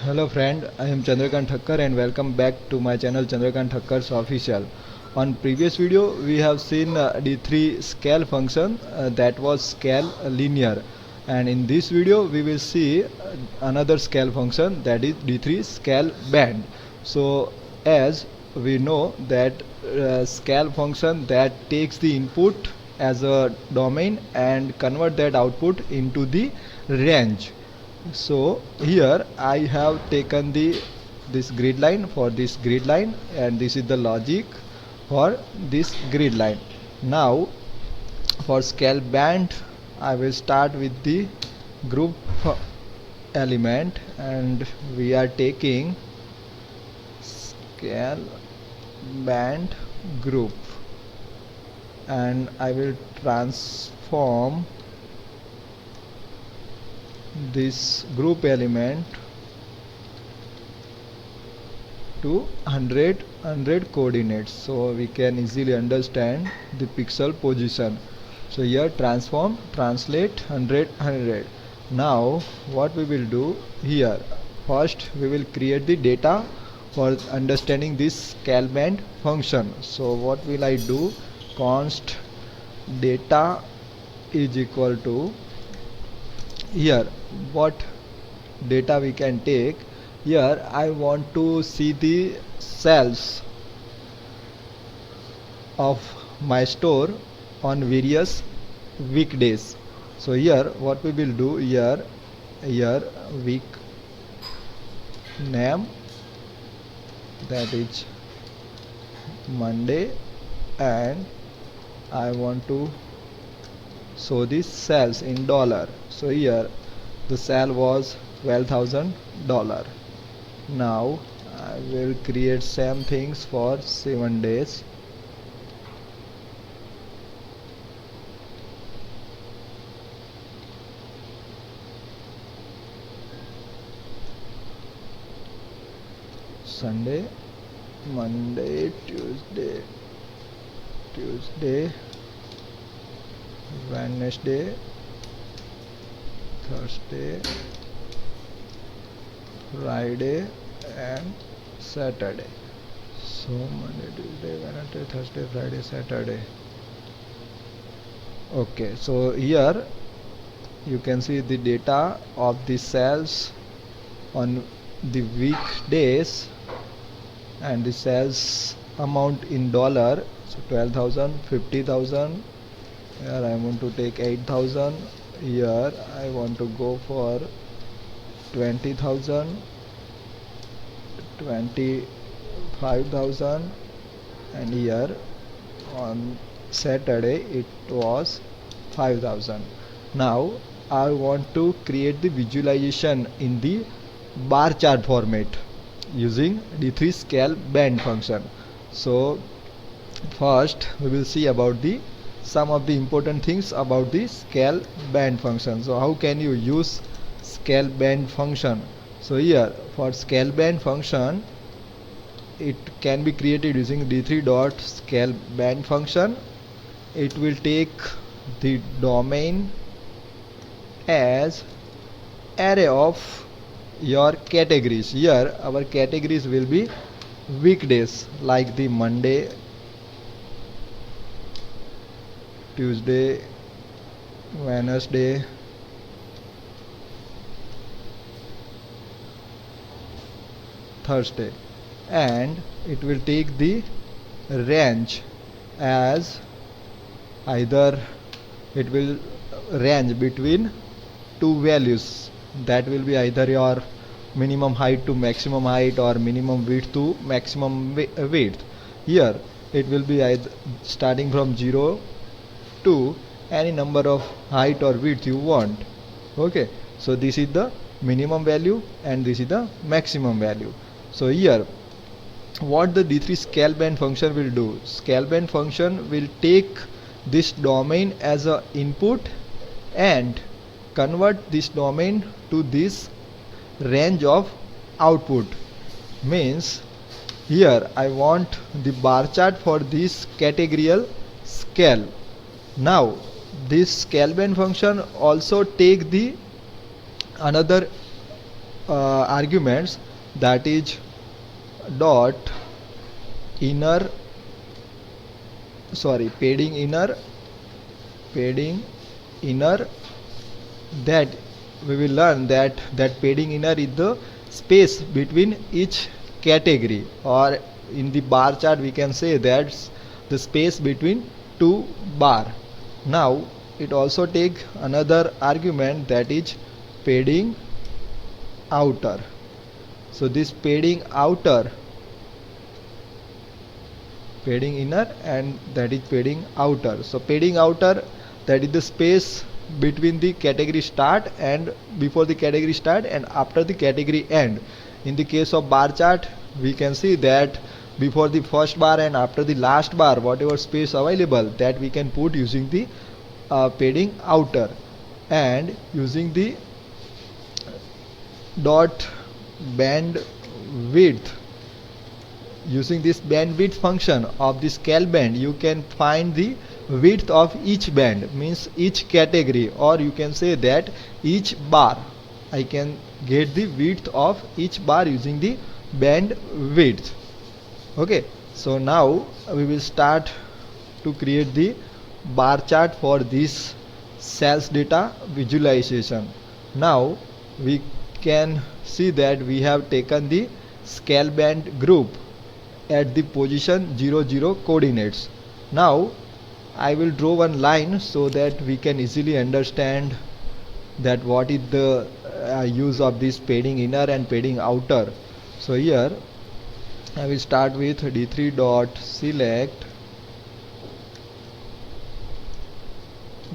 Hello friend, I am Chandrakant Thakkar and welcome back to my channel Chandrakant Thakkar's Official. On previous video we have seen D3 scale function that was scale linear, and in this video we will see another scale function, that is D3 scale band. So as we know that scale function that takes the input as a domain and convert that output into the range. So here I have taken this grid line for this grid line, and this is the logic for this grid line. Now for scale band I will start with the group element, and we are taking scale band group, and I will transform this group element to 100 coordinates, so we can easily understand the pixel position. So here transform, translate 100. Now what we will do here, first we will create the data for understanding this scale band function. So what will I do, const data is equal to, here what data we can take. Here I want to see the sales of my store on various weekdays. So here what we will do, here week name, that is Monday, and I want to show the sales in dollar. So here the sale was $12,000. Now I will create same things for 7 days. Sunday, Monday, Tuesday, Wednesday, Thursday, Friday and Saturday. So Monday, Tuesday, Wednesday, Thursday, Friday, Saturday. Okay, so here you can see the data of the sales on the weekdays and the sales amount in dollar. So 12,000, 50,000. Here I want to take 8,000. Here I want to go for 20,000, 25,000, and here on Saturday it was 5,000. Now I want to create the visualization in the bar chart format using D3 scale band function. So first we will see about the some of the important things about the scale band function. So how can you use scale band function? So here for scale band function, it can be created using D3 dot scale band function. It will take the domain as array of your categories. Here our categories will be weekdays, like the Monday, Tuesday, Wednesday, Thursday, and it will take the range as either it will range between two values, that will be either your minimum height to maximum height or minimum width to maximum width. Here it will be either starting from 0 to any number of height or width you want. Okay, so this is the minimum value and this is the maximum value. So here what the D3 scale band function will do, scale band function will take this domain as a input and convert this domain to this range of output. Means here I want the bar chart for this categorical scale. Now this scale band function also take the another arguments, that is dot inner, sorry, padding inner, that we will learn that padding inner is the space between each category, or in the bar chart we can say that's the space between two bar. Now it also take another argument, that is padding outer. So this padding outer, padding inner, and that is padding outer. So padding outer, that is the space between the category start and before the category start and after the category end. In the case of bar chart we can see that before the first bar and after the last bar, whatever space available, that we can put using the padding outer, and using the dot band width. Using this bandwidth function of the scale band, you can find the width of each band, means each category, or you can say that each bar. I can get the width of each bar using the band width. Okay, so now we will start to create the bar chart for this sales data visualization. Now we can see that we have taken the scale band group at the position 0 0 coordinates. Now I will draw one line so that we can easily understand that what is the use of this padding inner and padding outer. So here I will start with d3 dot select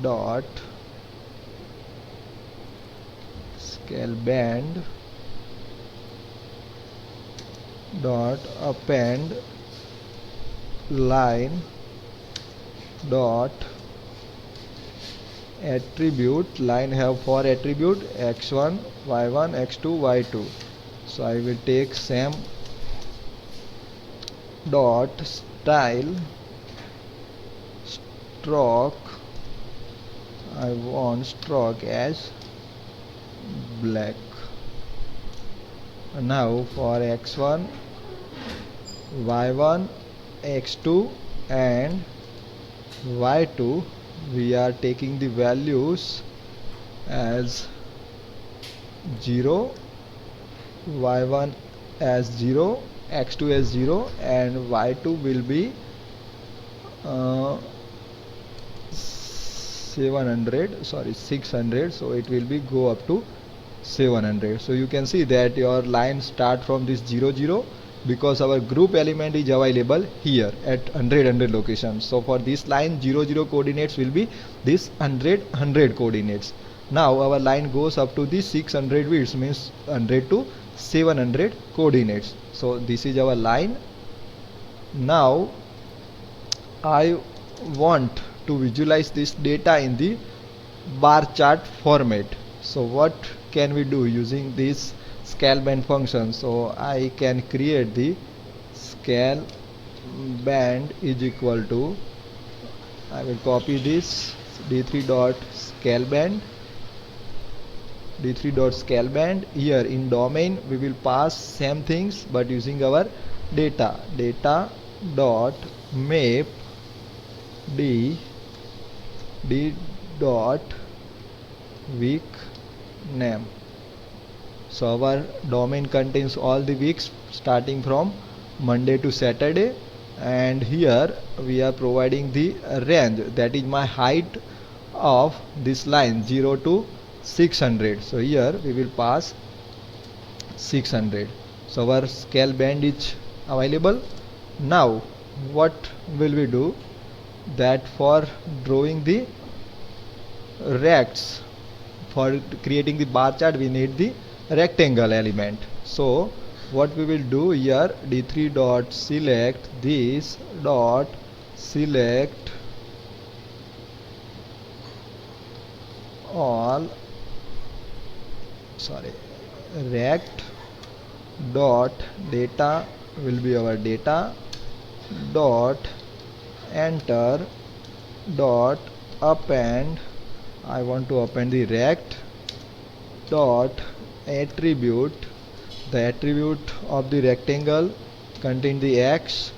dot scale band dot append line dot attribute. Line have 4 attribute, x1 y1 x2 y2. So I will take same dot style stroke. I want stroke as black. Now for x1 y1 x2 and y2 we are taking the values as 0, y1 as 0, x2 as 0, and y2 will be 600, so it will be go up to 700. So you can see that your line start from this 0 0 because our group element is available here at 100 location. So for this line 0 0 coordinates will be this 100 coordinates. Now our line goes up to the 600 widths, means 100 to 700 coordinates. So this is our line. Now I want to visualize this data in the bar chart format. So what can we do using this scale band function? So I can create the scale band is equal to, I will copy this d3 dot scale band, d3 dot scale band. Here in domain we will pass same things but using our data dot map d dot week name. So our domain contains all the weeks starting from Monday to Saturday, and here we are providing the range, that is my height of this line 0 to 600. So here we will pass 600. So our scale band is available. Now what will we do? That for drawing the rects, for creating the bar chart we need the rectangle element. So what we will do here, d3 dot select this dot select all, rect dot data will be our data dot enter dot append, I want to append the rect dot attribute The attribute of the rectangle contain the x,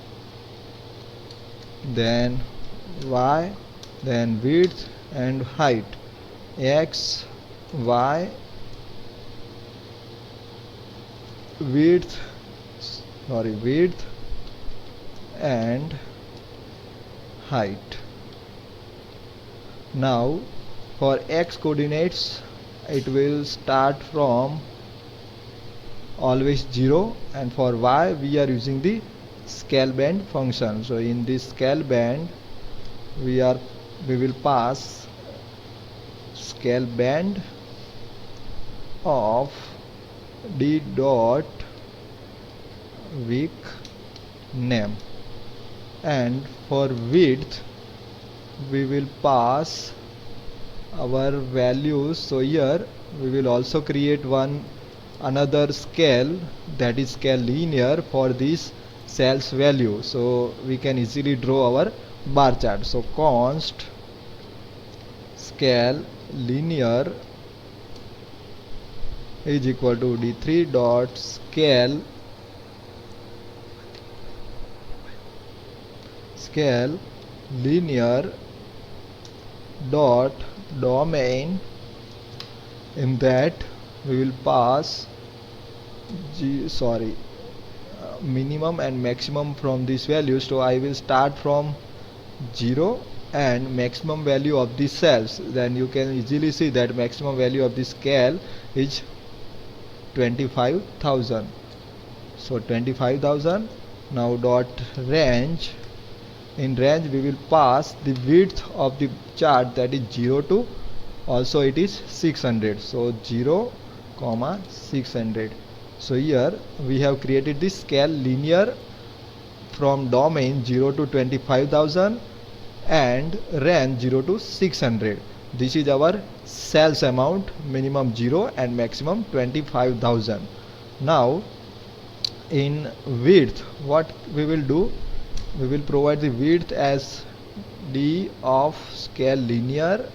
then y, then width and height. X, y, width, width and height. Now for x coordinates it will start from always 0, and for y we are using the scale band function. So in this scale band we will pass scale band of d dot week name, and for width we will pass our values. So here we will also create another scale, that is scale linear, for this cells value, so we can easily draw our bar chart. So const scale linear is equal to d3 dot scale linear dot domain. In that we will pass minimum and maximum from these values. So I will start from 0 and maximum value of the cells. Then you can easily see that maximum value of the scale is 25,000. So 25,000. Now dot range. In range we will pass the width of the chart, that is 0 to, also it is 600. So 0, 600. So here we have created this scale linear from domain 0 to 25,000 and range 0 to 600. This is our cells amount, minimum 0 and maximum 25,000. Now in width what we will do, we will provide the width as d of scale linear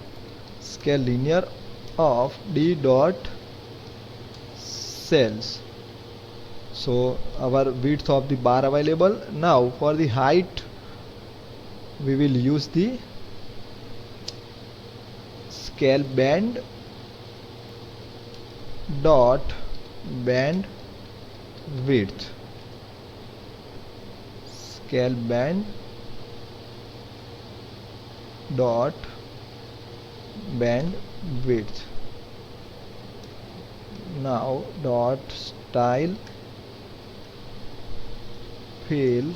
of d dot cells. So our width of the bar available. Now for the height we will use the scale band dot band width. Scale band dot band width. Now dot style fill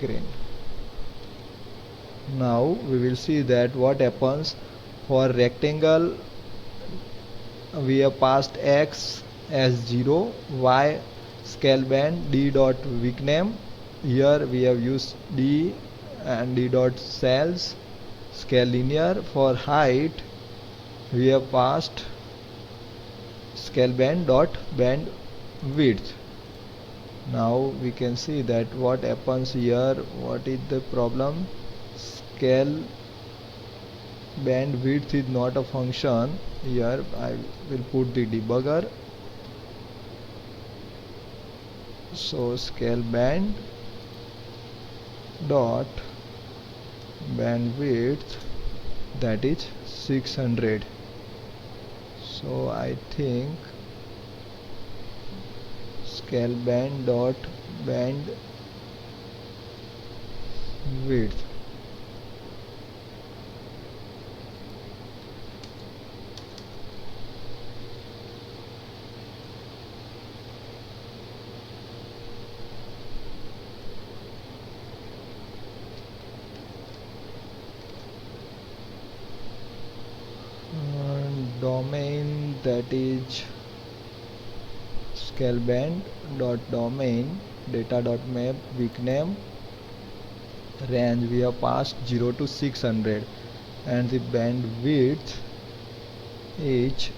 green. Now we will see that what happens for rectangle. We have passed x as 0, y scale band d dot week name. Here we have used d and d dot cells scale linear. For height we have passed scale band dot band width. Now we can see that what happens here. What is the problem? Scale band width is not a function. Here I will put the debugger. So scale band dot bandwidth, that is 600. So I think scale band dot band width. Domain, that is scale band dot domain data dot map week name. Range we have passed 0 to 600 and the bandwidth is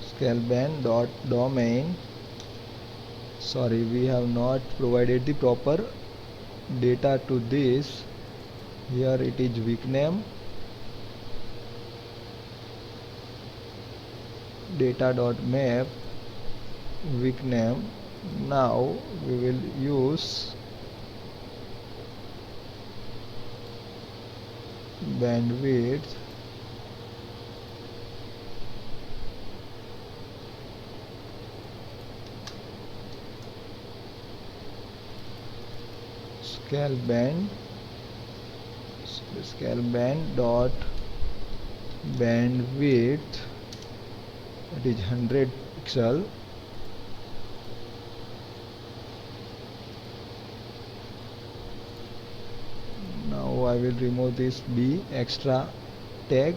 scale band dot domain. Sorry, we have not provided the proper data to this. Here it is week name, data.map week name. Now we will use bandwidth scale band dot bandwidth, it is 100 pixel. Now I will remove this B extra tag.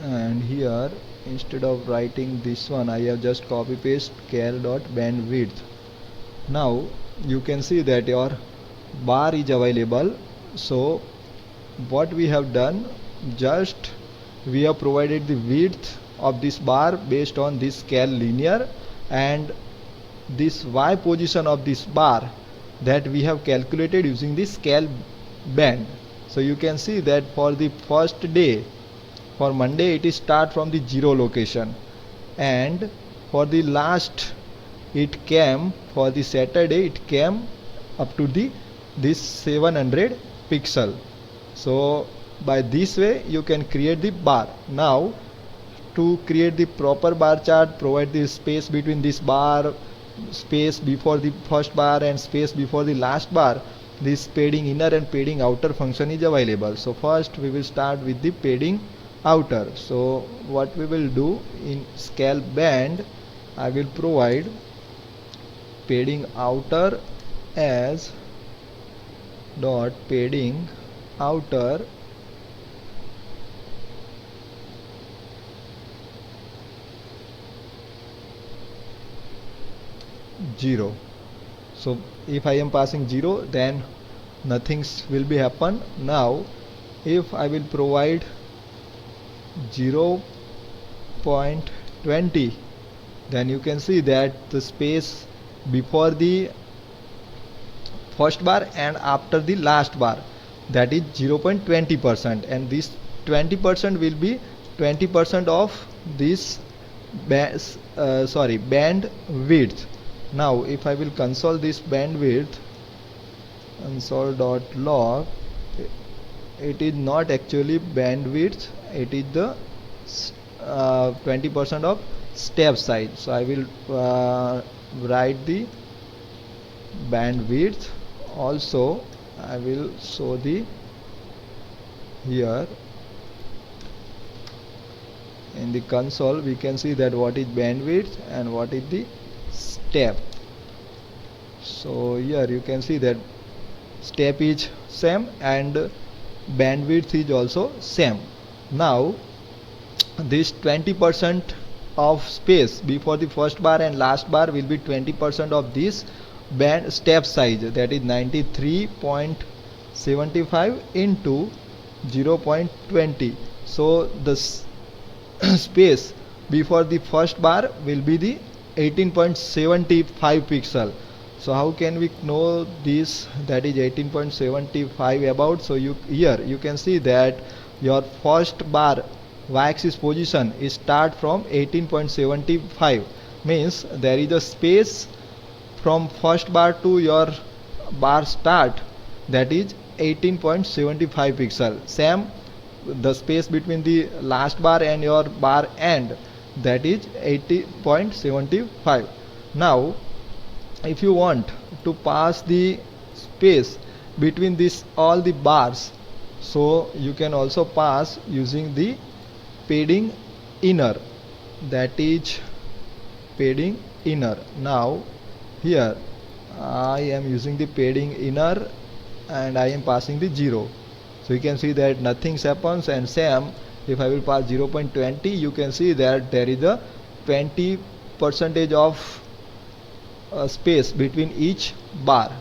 And here instead of writing this one, I have just copy paste cal dot bandwidth. Now you can see that your bar is available. So what we have done, just we have provided the width of this bar based on this scale linear, and this y position of this bar that we have calculated using the scale band. So you can see that for the first day, for Monday it is start from the 0 location, and for the last it came, for the Saturday it came up to the this 700 pixel. So by this way you can create the bar. Now to create the proper bar chart, provide the space between this bar, space before the first bar and space before the last bar, this padding inner and padding outer function is available. So first we will start with the padding outer. So what we will do, in scale band I will provide padding outer as dot padding outer zero. So if I am passing 0, then nothing will be happen. Now if I will provide 0.20, then you can see that the space before the first bar and after the last bar, that is 0.20%, and this 20% will be 20% of this band width. Now if I will console this bandwidth, console.log, it is not actually bandwidth, it is the 20% of step size. So I will write the bandwidth. Also I will show the here in the console we can see that what is bandwidth and what is the step. So here you can see that step is same and bandwidth is also same. Now this 20% of space before the first bar and last bar will be 20% of this band step size, that is 93.75 into 0.20. So the space before the first bar will be the 18.75 pixel. So how can we know this, that is 18.75 about? So here you can see that your first bar y-axis position is start from 18.75, means there is a space from first bar to your bar start, that is 18.75 pixel. Same the space between the last bar and your bar end, that is 80.75. Now if you want to pass the space between this all the bars, so you can also pass using the padding inner, that is padding inner. Now here I am using the padding inner and I am passing the 0. So you can see that nothing happens, and same if I will pass 0.20, you can see that there is a 20% of space between each bar,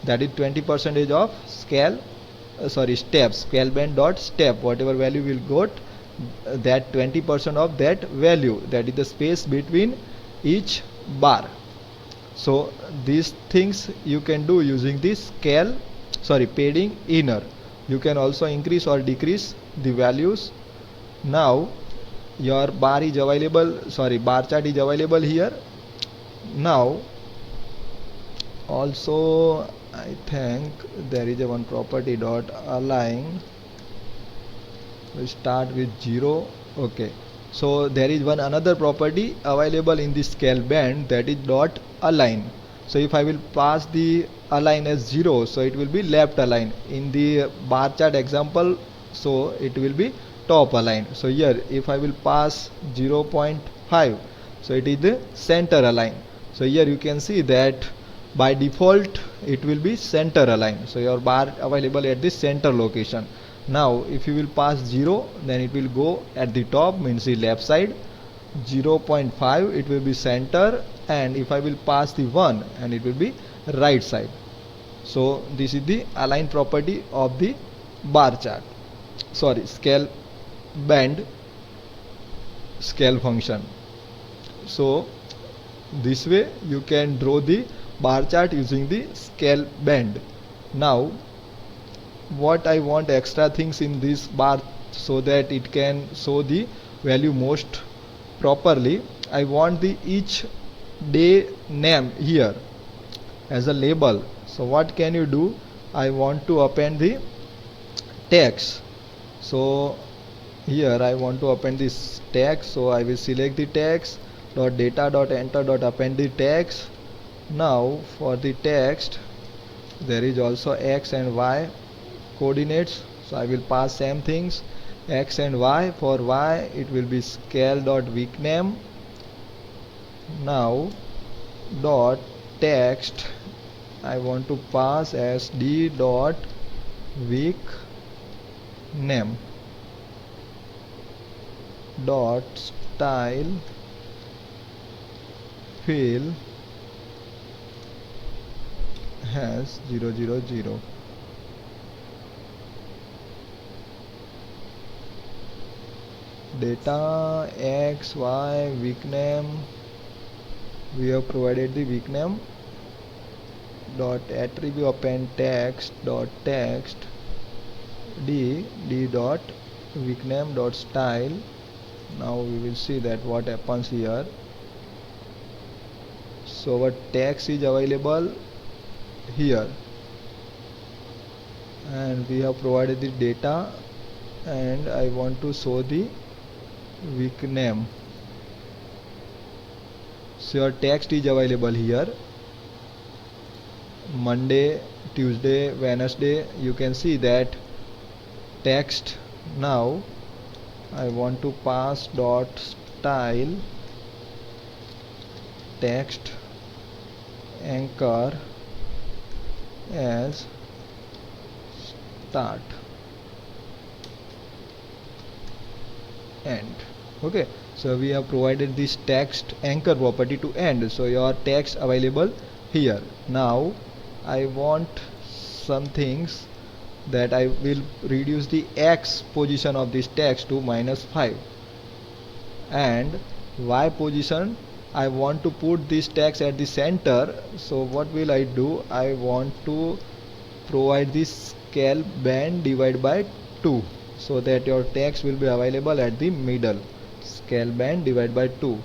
that is 20% of scale sorry, steps, scale band dot step, whatever value will got, that 20% of that value, that is the space between each bar. So these things you can do using this scale, sorry, padding inner. You can also increase or decrease the values. Now your bar is available, sorry, bar chart is available here. Now also I think there is a one property dot align. We start with 0. Okay, so there is one another property available in the scale band, that is dot align. So if I will pass the align as 0, so it will be left align. In the bar chart example, so it will be top align. So here if I will pass 0.5, so it is the center align. So here you can see that by default it will be center align. So your bar available at the center location. Now if you will pass 0, then it will go at the top, means the left side. 0.5 it will be center, and if I will pass the 1, and it will be right side. So this is the align property of the bar chart, sorry, scale band scale function. So this way you can draw the bar chart using the scale band. Now what I want extra things in this bar so that it can show the value most properly, I want the each day name here as a label. So what can you do? I want to append the text. So here I want to append this text, so I will select the text dot data dot enter dot append the text. Now for the text there is also x and y coordinates, so I will pass same things, x and y. For y it will be scale dot week name. Now dot text I want to pass as d dot week name dot style fill has 000. Data x y week name, we have provided the week name dot attribute append text dot text d dot week name dot style. Now we will see that what happens here. So our text is available here, and we have provided the data, and I want to show the week name. So your text is available here, Monday, Tuesday, Wednesday. You can see that text. Now I want to pass dot style text anchor as start end. Okay, so we have provided this text anchor property to end, so your text available here. Now I want some things, that I will reduce the x position of this text to -5, and y position I want to put this text at the center. So what will I do? I want to provide this scale band divided by 2, so that your text will be available at the middle. Scale band divided by 2,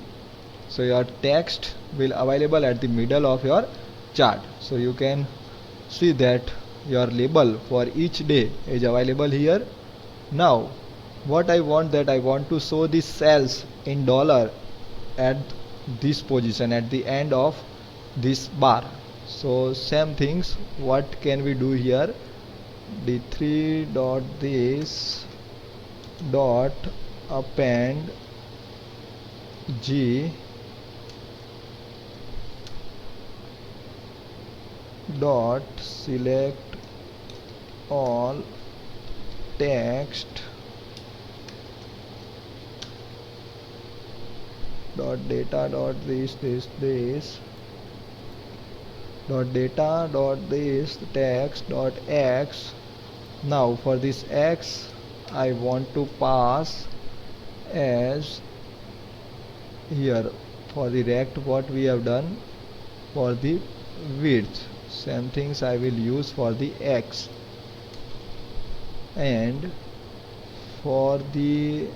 so your text will available at the middle of your chart. So you can see that your label for each day is available here. Now what I want, that I want to show the cells in dollar at this position at the end of this bar. So same things, what can we do here? d3 dot this dot append g dot select all text dot data dot this dot data dot this text dot x Now for this x I want to pass as here for the rect what we have done for the width, same things I will use for the x, and for the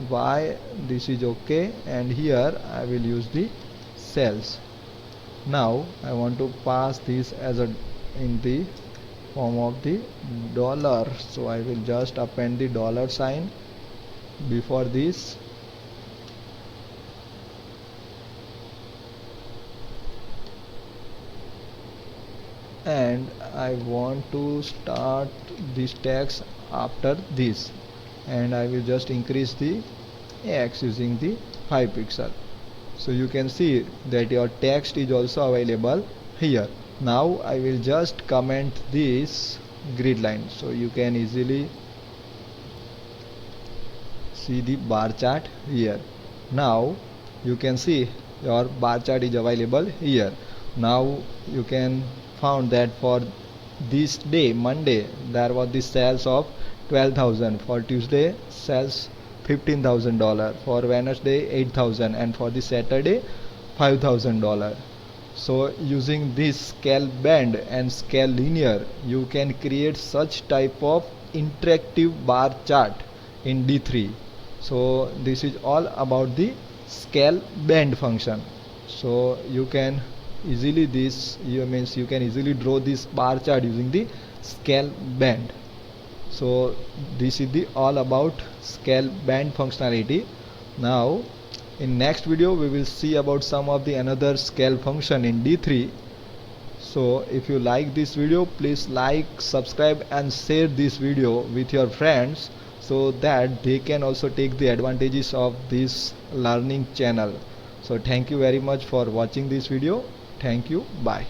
y this is okay, and here I will use the cells. Now I want to pass this as a in the form of the dollar, so I will just append the dollar sign before this, and I want to start this text after this, and I will just increase the x using the 5 pixel. So you can see that your text is also available here. Now I will just comment this grid line, so you can easily see the bar chart here. Now you can see your bar chart is available here. Now you can found that for this day Monday there was the sales of 12,000, for Tuesday sales $15,000, for Wednesday 8,000, and for the Saturday $5,000. So using this scale band and scale linear you can create such type of interactive bar chart in D3. So this is all about the scale band function. So you can easily you can easily draw this bar chart using the scale band. So this is the all about scale band functionality. Now in next video we will see about some of the another scale function in D3. So if you like this video, please like, subscribe and share this video with your friends so that they can also take the advantages of this learning channel. So thank you very much for watching this video. Thank you. Bye.